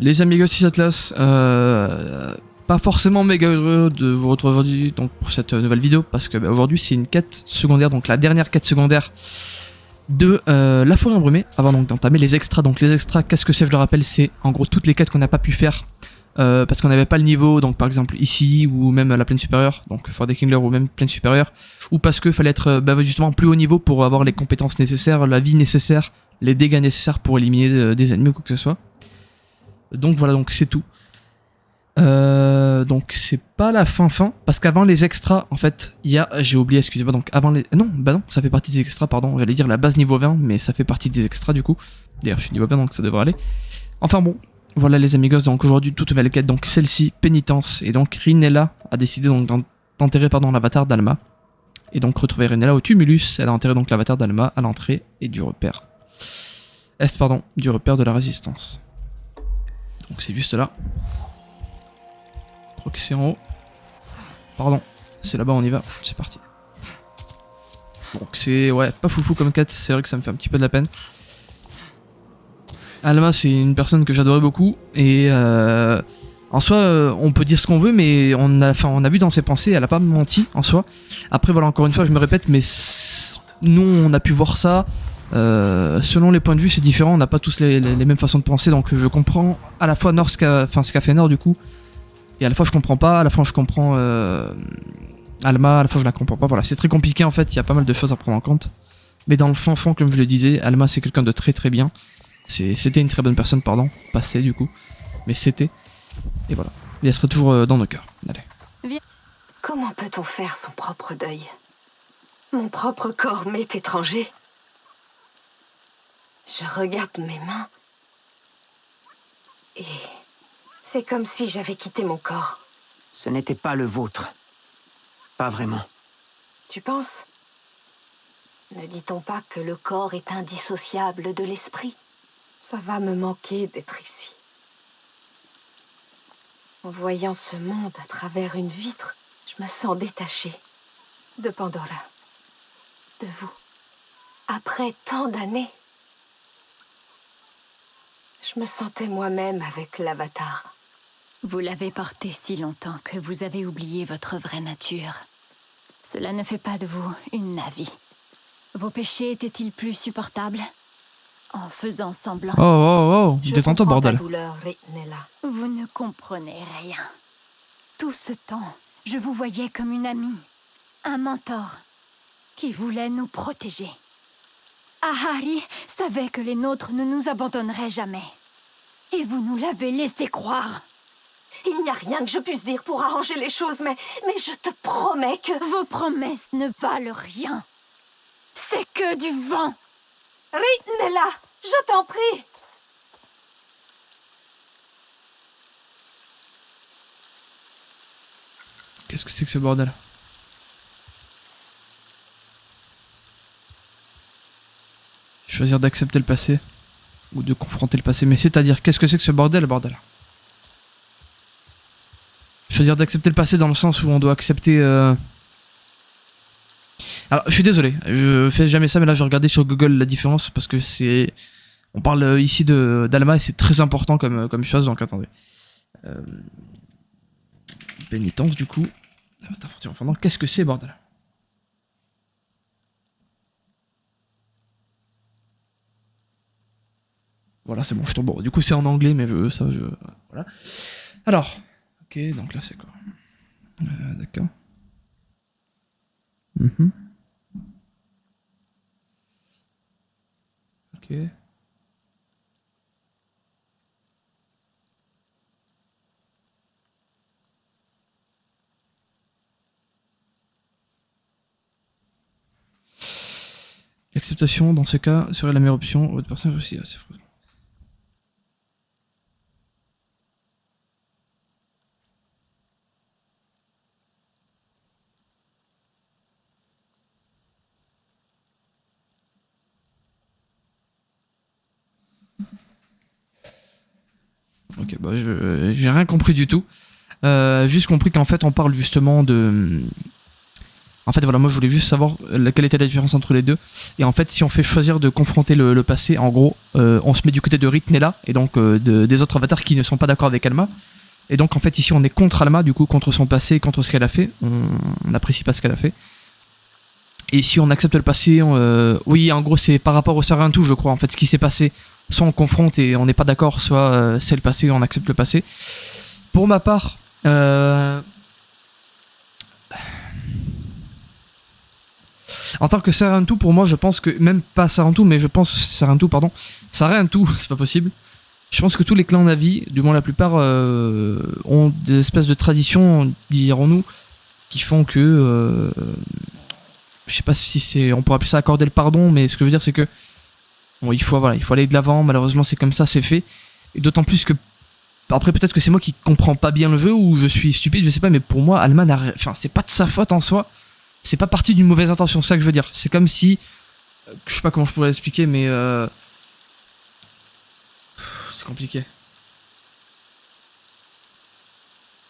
Les amis Ghost Atlas, pas forcément méga heureux de vous retrouver aujourd'hui donc pour cette nouvelle vidéo parce que aujourd'hui c'est une quête secondaire, donc la dernière quête secondaire de la forêt embrumée avant donc d'entamer les extras. Donc les extras, qu'est-ce que c'est? Je le rappelle, c'est en gros toutes les quêtes qu'on n'a pas pu faire parce qu'on n'avait pas le niveau, donc par exemple ici ou même à la plaine supérieure, donc Fort des Kingler ou même plaine supérieure, ou parce qu'il fallait être justement plus haut niveau pour avoir les compétences nécessaires, la vie nécessaire, les dégâts nécessaires pour éliminer des ennemis ou quoi que ce soit. Donc voilà, donc c'est tout. Donc c'est pas la fin parce qu'avant les extras en fait il y a, j'ai oublié, excusez-moi, donc avant les, non ça fait partie des extras, pardon, j'allais dire la base niveau 20 mais ça fait partie des extras du coup. D'ailleurs je suis niveau 20 donc ça devrait aller. Enfin bon, voilà les amigos, donc aujourd'hui toute nouvelle quête, donc celle-ci, pénitence, et donc Rinella a décidé donc d'enterrer l'avatar d'Alma, et donc retrouver Rinella au tumulus. Elle a enterré donc l'avatar d'Alma à l'entrée et du repère du repère de la résistance. Donc c'est juste là. Je crois que c'est en haut. Pardon, c'est là-bas, on y va, c'est parti. Donc c'est, ouais, pas foufou comme quête, c'est vrai que ça me fait un petit peu de la peine. Alma, c'est une personne que j'adorais beaucoup, et en soi, on peut dire ce qu'on veut, mais on a vu dans ses pensées, elle a pas menti, en soi. Après, voilà, encore une fois, je me répète, mais nous, on a pu voir ça, selon les points de vue, c'est différent, on n'a pas tous les mêmes façons de penser, donc je comprends à la fois Nord, ce qu'a fait Nord, du coup, et à la fois je comprends pas, à la fois je comprends Alma, à la fois je la comprends pas, voilà, c'est très compliqué en fait, il y a pas mal de choses à prendre en compte. Mais dans le fond, comme je le disais, Alma c'est quelqu'un de très très bien. C'était une très bonne personne, pardon, passé du coup, mais c'était. Et voilà, et elle serait toujours dans nos cœurs. Allez. Comment peut-on faire son propre deuil? Mon propre corps m'est étranger. Je regarde mes mains et c'est comme si j'avais quitté mon corps. Ce n'était pas le vôtre. Pas vraiment. Tu penses? Ne dit-on pas que le corps est indissociable de l'esprit? Ça va me manquer d'être ici. En voyant ce monde à travers une vitre, je me sens détachée de Pandora, de vous. Après tant d'années, je me sentais moi-même avec l'avatar. Vous l'avez porté si longtemps que vous avez oublié votre vraie nature. Cela ne fait pas de vous une Na'vi. Vos péchés étaient-ils plus supportables en faisant semblant? Oh, détends-toi, bordel. Douleur, Rinella. Vous ne comprenez rien. Tout ce temps, je vous voyais comme une amie, un mentor, qui voulait nous protéger. Ahari savait que les nôtres ne nous abandonneraient jamais. Et vous nous l'avez laissé croire. Il n'y a rien que je puisse dire pour arranger les choses, mais je te promets que... Vos promesses ne valent rien. C'est que du vent. Rinella, je t'en prie. Qu'est-ce que c'est que ce bordel? Choisir d'accepter le passé ou de confronter le passé, mais c'est-à-dire, qu'est-ce que c'est que ce bordel? Choisir d'accepter le passé dans le sens où on doit accepter... Alors, je suis désolé, je fais jamais ça, mais là, je regardais sur Google la différence, parce que c'est... On parle ici d'Alma, et c'est très important comme chose, donc attendez. Pénitence, du coup. Enfin, non, qu'est-ce que c'est, bordel? Voilà, c'est bon, je tombe. Bon, du coup, c'est en anglais, mais voilà. Alors, ok, donc là, c'est quoi? D'accord. Ok. L'acceptation, dans ce cas, serait la meilleure option. Votre personnage aussi assez frustrant. Ok, bah j'ai rien compris du tout. Juste compris qu'en fait on parle justement de... En fait voilà, moi je voulais juste savoir quelle était la différence entre les deux. Et en fait si on fait choisir de confronter le passé, en gros on se met du côté de Ritnella et donc des autres avatars qui ne sont pas d'accord avec Alma. Et donc en fait ici on est contre Alma, du coup contre son passé, contre ce qu'elle a fait. On n'apprécie pas ce qu'elle a fait. Et si on accepte le passé, oui en gros c'est par rapport au Sarentu je crois en fait ce qui s'est passé. Soit on confronte et on n'est pas d'accord, soit c'est le passé et on accepte le passé. Pour ma part, en tant que Sarentu, pour moi, je pense que, même pas Sarentu, mais je pense Sarentu, pardon, Sarentu, c'est pas possible. Je pense que tous les clans Navi, du moins la plupart, ont des espèces de traditions, dirons-nous, qui font que, je sais pas si c'est, on pourrait appeler ça accorder le pardon, mais ce que je veux dire, c'est que bon, il faut aller de l'avant. Malheureusement, c'est comme ça, c'est fait. Et d'autant plus que après, peut-être que c'est moi qui comprends pas bien le jeu ou je suis stupide, je sais pas. Mais pour moi, Alma, enfin, c'est pas de sa faute en soi. C'est pas parti d'une mauvaise intention, c'est ça que je veux dire. C'est comme si, je sais pas comment je pourrais l'expliquer, mais c'est compliqué.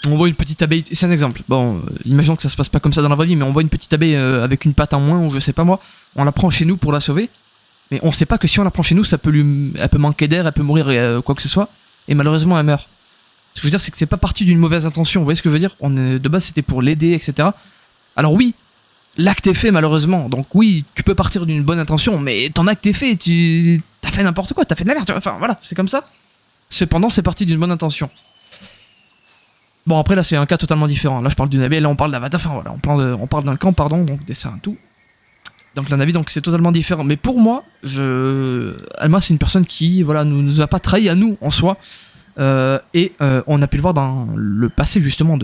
On voit une petite abeille, c'est un exemple. Bon, imaginons que ça se passe pas comme ça dans la vraie vie, mais on voit une petite abeille avec une patte en moins ou je sais pas moi. On la prend chez nous pour la sauver, mais on sait pas que si on la prend chez nous, elle peut manquer d'air, elle peut mourir, quoi que ce soit, et malheureusement elle meurt. Ce que je veux dire, c'est que c'est pas parti d'une mauvaise intention. Vous voyez ce que je veux dire? De base, c'était pour l'aider, etc. Alors oui. L'acte est fait malheureusement, donc oui, tu peux partir d'une bonne intention, mais ton acte est fait, t'as fait n'importe quoi, t'as fait de la merde, enfin voilà, c'est comme ça. Cependant, c'est parti d'une bonne intention. Bon après là c'est un cas totalement différent, là je parle d'une abeille, là on parle d'avatar, enfin voilà, on parle d'un camp, pardon, donc des Sarentu. Donc la Navi, donc c'est totalement différent, mais pour moi, Alma c'est une personne qui, voilà, nous a pas trahi à nous en soi, et on a pu le voir dans le passé justement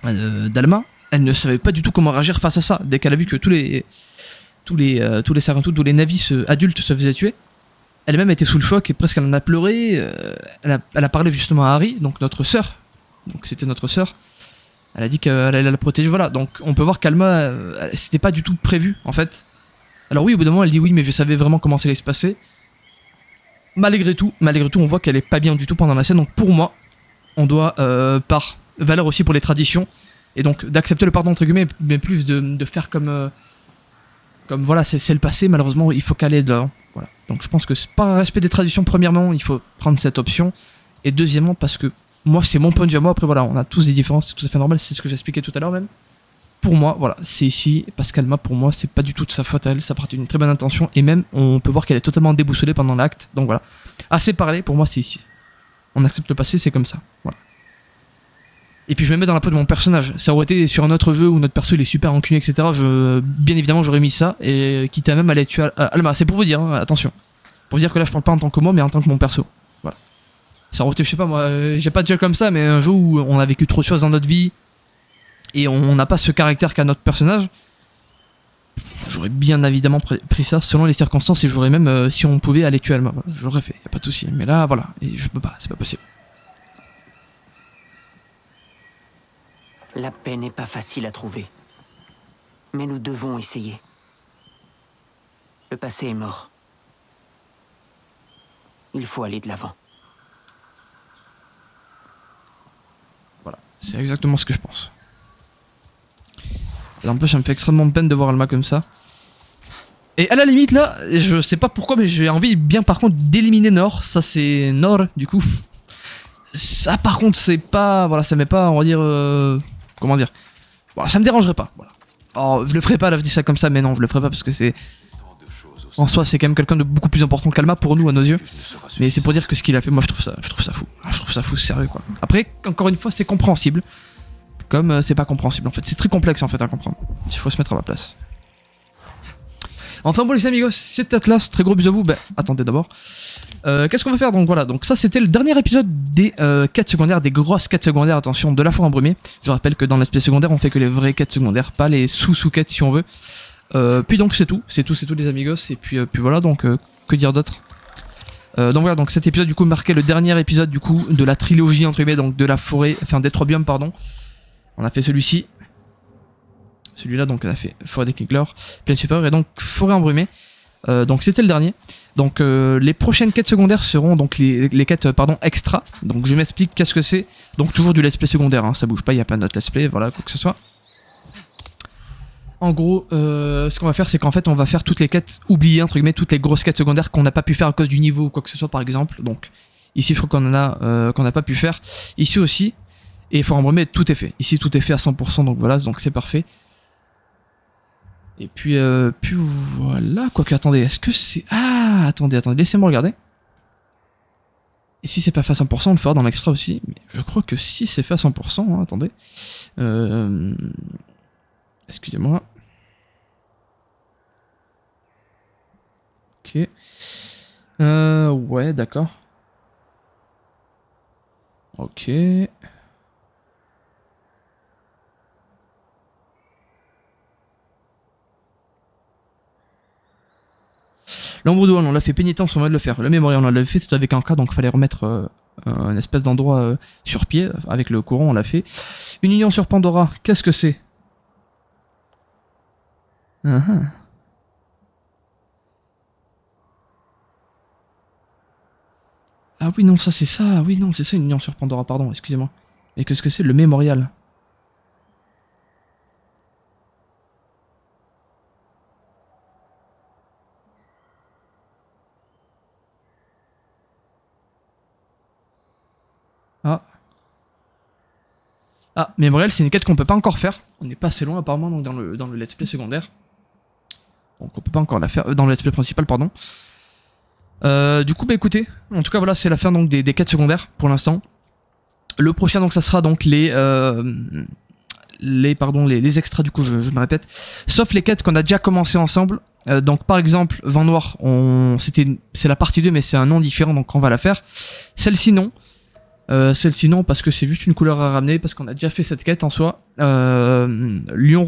d'Alma. Elle ne savait pas du tout comment réagir face à ça. Dès qu'elle a vu que tous les Sarentu, tous les Navis adultes se faisaient tuer, elle-même était sous le choc et presque elle en a pleuré. Elle a parlé justement à Harry, donc notre sœur. Donc c'était notre sœur. Elle a dit qu'elle allait la protéger. Voilà. Donc on peut voir qu'Alma, c'était pas du tout prévu en fait. Alors oui, au bout d'un moment, elle dit oui, mais je savais vraiment comment ça allait se passer. Malgré tout, on voit qu'elle est pas bien du tout pendant la scène. Donc pour moi, on doit par valeur aussi pour les traditions. Et donc d'accepter le pardon entre guillemets, mais plus de faire comme voilà, c'est le passé, malheureusement il faut qu'aller dedans. Voilà. Donc je pense que c'est par respect des traditions, premièrement, il faut prendre cette option. Et deuxièmement, parce que moi c'est mon point de vue à moi, après voilà, on a tous des différences, c'est tout à fait normal, c'est ce que j'expliquais tout à l'heure même. Pour moi, voilà, c'est ici, parce qu'Alma, pour moi, c'est pas du tout de sa faute à elle, ça part d'une très bonne intention, et même on peut voir qu'elle est totalement déboussolée pendant l'acte, donc voilà. Assez parlé, pour moi c'est ici. On accepte le passé, c'est comme ça, voilà. Et puis je me mets dans la peau de mon personnage. Ça aurait été sur un autre jeu où notre perso il est super enculé, etc. Bien évidemment j'aurais mis ça, et quitte à même aller tuer Alma. C'est pour vous dire, hein, attention. Pour vous dire que là je parle pas en tant que moi, mais en tant que mon perso. Voilà. Ça aurait été, je sais pas moi, j'ai pas de jeu comme ça, mais un jeu où on a vécu trop de choses dans notre vie, et on n'a pas ce caractère qu'a notre personnage. J'aurais bien évidemment pris ça selon les circonstances, et j'aurais même, si on pouvait, aller tuer Alma. Voilà, j'aurais fait, y a pas de souci. Mais là, voilà, et je peux pas, c'est pas possible. La paix n'est pas facile à trouver. Mais nous devons essayer. Le passé est mort. Il faut aller de l'avant. Voilà, c'est exactement ce que je pense. Et en plus, ça me fait extrêmement de peine de voir Alma comme ça. Et à la limite, là, je sais pas pourquoi, mais j'ai envie bien par contre d'éliminer Nord. Ça, c'est Nord, du coup. Ça, par contre, c'est pas... Voilà, ça met pas, on va dire... Comment dire? Bon, ça me dérangerait pas, voilà. Alors, je le ferai pas, là, je dis ça comme ça, mais non, je le ferai pas parce que c'est... En soi, c'est quand même quelqu'un de beaucoup plus important qu'Alma pour nous, à nos yeux. Mais c'est pour dire que ce qu'il a fait, moi, je trouve ça fou. Je trouve ça fou, sérieux, quoi. Après, encore une fois, c'est compréhensible. Comme c'est pas compréhensible, en fait. C'est très complexe, en fait, à comprendre. Il faut se mettre à ma place. Enfin bon les amigos, c'est Atlas, très gros bisous à vous. Ben, attendez d'abord. Qu'est-ce qu'on va faire? Donc voilà, donc ça c'était le dernier épisode des quêtes secondaires, des grosses quêtes secondaires, attention, de la forêt embrumée. Je rappelle que dans l'aspect secondaire, on fait que les vraies quêtes secondaires, pas les sous-quêtes si on veut. Puis donc c'est tout les amigos, et puis voilà, donc que dire d'autre? Donc voilà, donc cet épisode du coup marquait le dernier épisode du coup de la trilogie entre guillemets, donc de la forêt, enfin des 3 biomes pardon. On a fait celui-ci. Celui-là, donc, on a fait Forêt des Kicklers, Plaine supérieure et donc Forêt embrumée. Donc, c'était le dernier. Donc, les prochaines quêtes secondaires seront donc les quêtes extra. Donc, je m'explique qu'est-ce que c'est. Donc, toujours du let's play secondaire, hein, ça bouge pas, il n'y a pas de notre let's play, voilà, quoi que ce soit. En gros, ce qu'on va faire, c'est qu'en fait, on va faire toutes les quêtes oubliées, entre guillemets, toutes les grosses quêtes secondaires qu'on n'a pas pu faire à cause du niveau ou quoi que ce soit, par exemple. Donc, ici, je crois qu'on en a qu'on n'a pas pu faire. Ici aussi. Et il faut en remettre, tout est fait. Ici, tout est fait à 100%, donc voilà, donc c'est parfait. Et puis voilà. Quoique, attendez, est-ce que c'est... Ah, attendez, laissez-moi regarder. Et si c'est pas fait à 100%, on le fera dans l'extra aussi. Mais je crois que si c'est fait à 100%, hein, attendez. Excusez-moi. Ok. Ouais, d'accord. Ok. L'ombre d'Ouan, on l'a fait pénitence, on va le faire. Le mémorial, on l'a fait, c'était avec un cas, donc il fallait remettre un espèce d'endroit sur pied. Avec le courant, on l'a fait. Une union sur Pandora, qu'est-ce que c'est? Ah oui, non, ça c'est ça. Oui, non, c'est ça une union sur Pandora, pardon, excusez-moi. Et qu'est-ce que c'est le mémorial? Ah. Ah, mémorial, c'est une quête qu'on peut pas encore faire. On n'est pas assez loin apparemment donc dans le let's play secondaire. Donc on peut pas encore la faire. Dans le let's play principal, pardon. Du coup, bah écoutez, en tout cas voilà, c'est la fin donc des quêtes secondaires pour l'instant. Le prochain donc ça sera donc les extras, du coup je me répète. Sauf les quêtes qu'on a déjà commencé ensemble. Donc par exemple, Vent Noir, c'est la partie 2 mais c'est un nom différent donc on va la faire. Celle-ci non. Celle-ci non parce que c'est juste une couleur à ramener parce qu'on a déjà fait cette quête en soi. Lien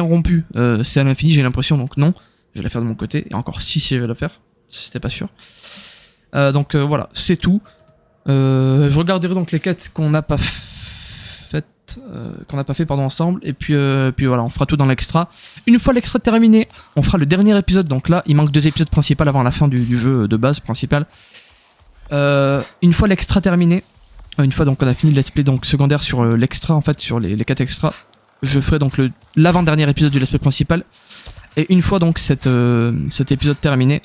rompu, c'est à l'infini j'ai l'impression donc non. Je vais la faire de mon côté et encore si je vais la faire. C'était pas sûr. Donc voilà, c'est tout. Je regarderai donc les quêtes qu'on n'a pas faites, ensemble, et puis voilà, on fera tout dans l'extra. Une fois l'extra terminé, on fera le dernier épisode. Donc là, il manque 2 épisodes principaux avant la fin du jeu de base principal. Une fois l'extra terminé, une fois donc on a fini le let's play donc secondaire sur l'extra en fait, sur les quêtes extra, je ferai donc l'avant-dernier épisode du let's play principal. Et une fois donc cet épisode terminé.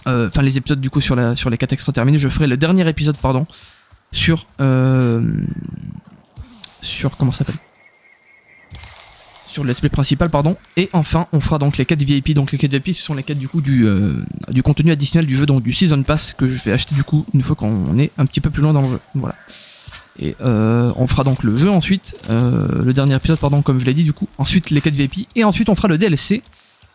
Enfin les épisodes du coup sur les quêtes extra terminées, je ferai le dernier épisode pardon sur comment ça s'appelle, sur le let's play principal pardon, et enfin on fera donc les quêtes VIP. Donc les quêtes VIP ce sont les quêtes du coup du contenu additionnel du jeu, donc du Season Pass que je vais acheter du coup une fois qu'on est un petit peu plus loin dans le jeu, voilà. Et on fera donc le jeu ensuite, le dernier épisode pardon comme je l'ai dit du coup, ensuite les quêtes VIP et ensuite on fera le DLC.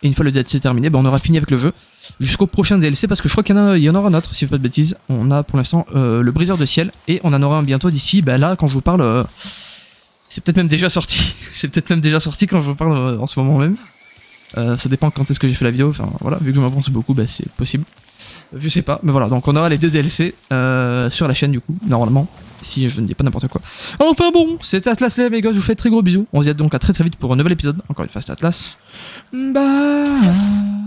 Et une fois le DLC terminé, on aura fini avec le jeu jusqu'au prochain DLC parce que je crois qu'il y en aura un autre si je ne fais pas de bêtises. On a pour l'instant le briseur de ciel et on en aura un bientôt d'ici. Là quand je vous parle, c'est peut-être même déjà sorti. C'est peut-être même déjà sorti quand je vous parle en ce moment même. Ça dépend quand est-ce que j'ai fait la vidéo. Enfin voilà, vu que je m'avance beaucoup, c'est possible. Je sais pas, mais voilà. Donc on aura les 2 DLC sur la chaîne du coup, normalement. Si je ne dis pas n'importe quoi. Enfin bon, c'était Atlas les gars, je vous fais très gros bisous. On se dit donc à très vite pour un nouvel épisode. Encore une fois, c'était Atlas. Bye.